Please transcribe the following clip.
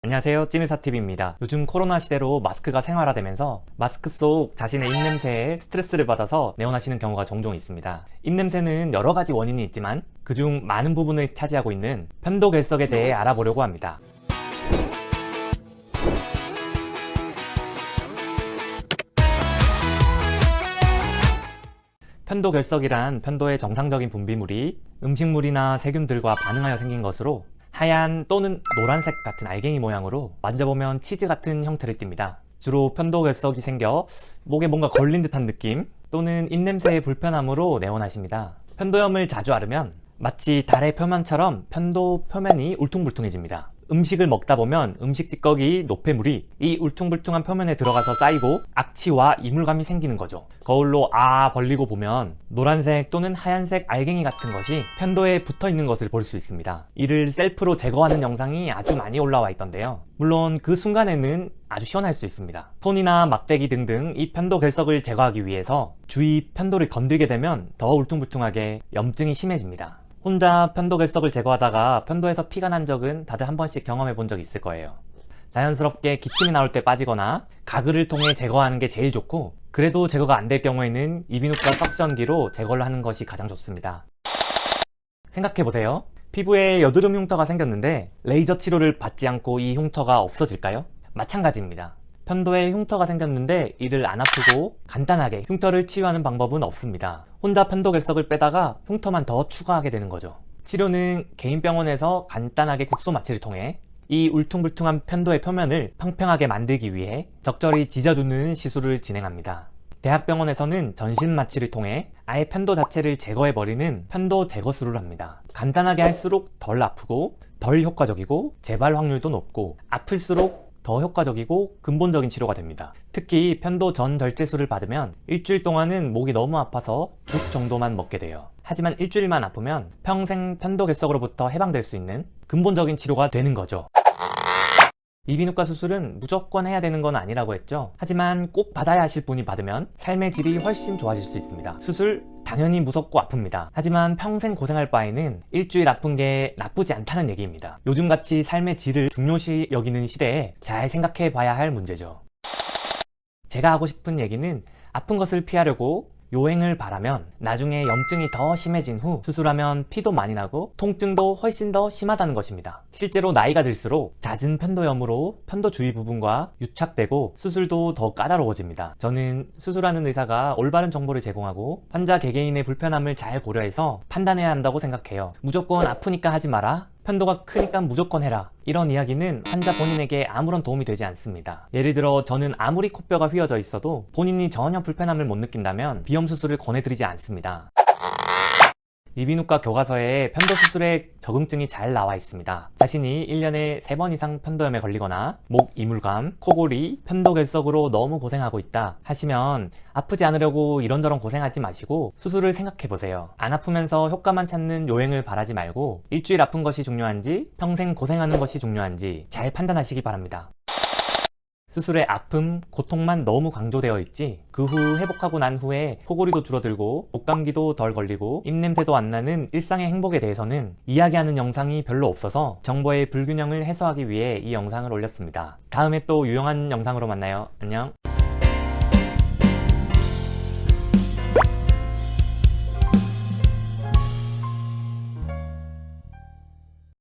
안녕하세요, 찐의사TV입니다. 요즘 코로나 시대로 마스크가 생활화되면서 마스크 속 자신의 입냄새에 스트레스를 받아서 내원하시는 경우가 종종 있습니다. 입냄새는 여러 가지 원인이 있지만 그중 많은 부분을 차지하고 있는 편도결석에 대해 알아보려고 합니다. 편도결석이란 편도의 정상적인 분비물이 음식물이나 세균들과 반응하여 생긴 것으로 하얀 또는 노란색 같은 알갱이 모양으로 만져보면 치즈 같은 형태를 띱니다. 주로 편도결석이 생겨 목에 뭔가 걸린 듯한 느낌 또는 입냄새의 불편함으로 내원하십니다. 편도염을 자주 앓으면 마치 달의 표면처럼 편도 표면이 울퉁불퉁해집니다. 음식을 먹다 보면 음식 찌꺼기, 노폐물이 이 울퉁불퉁한 표면에 들어가서 쌓이고 악취와 이물감이 생기는 거죠. 거울로 벌리고 보면 노란색 또는 하얀색 알갱이 같은 것이 편도에 붙어있는 것을 볼 수 있습니다. 이를 셀프로 제거하는 영상이 아주 많이 올라와 있던데요. 물론 그 순간에는 아주 시원할 수 있습니다. 손이나 막대기 등등 이 편도결석을 제거하기 위해서 주위 편도를 건들게 되면 더 울퉁불퉁하게 염증이 심해집니다. 혼자 편도결석을 제거하다가 편도에서 피가 난 적은 다들 한 번씩 경험해 본 적이 있을 거예요. 자연스럽게 기침이 나올 때 빠지거나 가글을 통해 제거하는 게 제일 좋고, 그래도 제거가 안 될 경우에는 이비인후과 석션기로 제거를 하는 것이 가장 좋습니다. 생각해보세요. 피부에 여드름 흉터가 생겼는데 레이저 치료를 받지 않고 이 흉터가 없어질까요? 마찬가지입니다. 편도에 흉터가 생겼는데 이를 안 아프고 간단하게 흉터를 치유하는 방법은 없습니다. 혼자 편도결석을 빼다가 흉터만 더 추가하게 되는 거죠. 치료는 개인 병원에서 간단하게 국소 마취를 통해 이 울퉁불퉁한 편도의 표면을 평평하게 만들기 위해 적절히 지져주는 시술을 진행합니다. 대학병원에서는 전신 마취를 통해 아예 편도 자체를 제거해버리는 편도 제거술을 합니다. 간단하게 할수록 덜 아프고 덜 효과적이고 재발 확률도 높고, 아플수록 더 효과적이고 근본적인 치료가 됩니다. 특히 편도 전절제술을 받으면 일주일 동안은 목이 너무 아파서 죽 정도만 먹게 돼요. 하지만 일주일만 아프면 평생 편도결석으로부터 해방될 수 있는 근본적인 치료가 되는 거죠. 이비인후과 수술은 무조건 해야 되는 건 아니라고 했죠. 하지만 꼭 받아야 하실 분이 받으면 삶의 질이 훨씬 좋아질 수 있습니다. 수술 당연히 무섭고 아픕니다. 하지만 평생 고생할 바에는 일주일 아픈 게 나쁘지 않다는 얘기입니다. 요즘같이 삶의 질을 중요시 여기는 시대에 잘 생각해 봐야 할 문제죠. 제가 하고 싶은 얘기는 아픈 것을 피하려고 요행을 바라면 나중에 염증이 더 심해진 후 수술하면 피도 많이 나고 통증도 훨씬 더 심하다는 것입니다. 실제로 나이가 들수록 잦은 편도염으로 편도 주위 부분과 유착되고 수술도 더 까다로워집니다. 저는 수술하는 의사가 올바른 정보를 제공하고 환자 개개인의 불편함을 잘 고려해서 판단해야 한다고 생각해요. 무조건 아프니까 하지 마라, 편도가 크니까 무조건 해라, 이런 이야기는 환자 본인에게 아무런 도움이 되지 않습니다. 예를 들어 저는 아무리 코뼈가 휘어져 있어도 본인이 전혀 불편함을 못 느낀다면 비염 수술을 권해드리지 않습니다. 이비인후과 교과서에 편도 수술에 적응증이 잘 나와 있습니다. 자신이 1년에 3번 이상 편도염에 걸리거나 목 이물감, 코골이, 편도결석으로 너무 고생하고 있다 하시면 아프지 않으려고 이런저런 고생하지 마시고 수술을 생각해보세요. 안 아프면서 효과만 찾는 요행을 바라지 말고 일주일 아픈 것이 중요한지 평생 고생하는 것이 중요한지 잘 판단하시기 바랍니다. 수술의 아픔, 고통만 너무 강조되어 있지 그 후 회복하고 난 후에 코골이도 줄어들고 목감기도 덜 걸리고 입냄새도 안 나는 일상의 행복에 대해서는 이야기하는 영상이 별로 없어서 정보의 불균형을 해소하기 위해 이 영상을 올렸습니다. 다음에 또 유용한 영상으로 만나요. 안녕.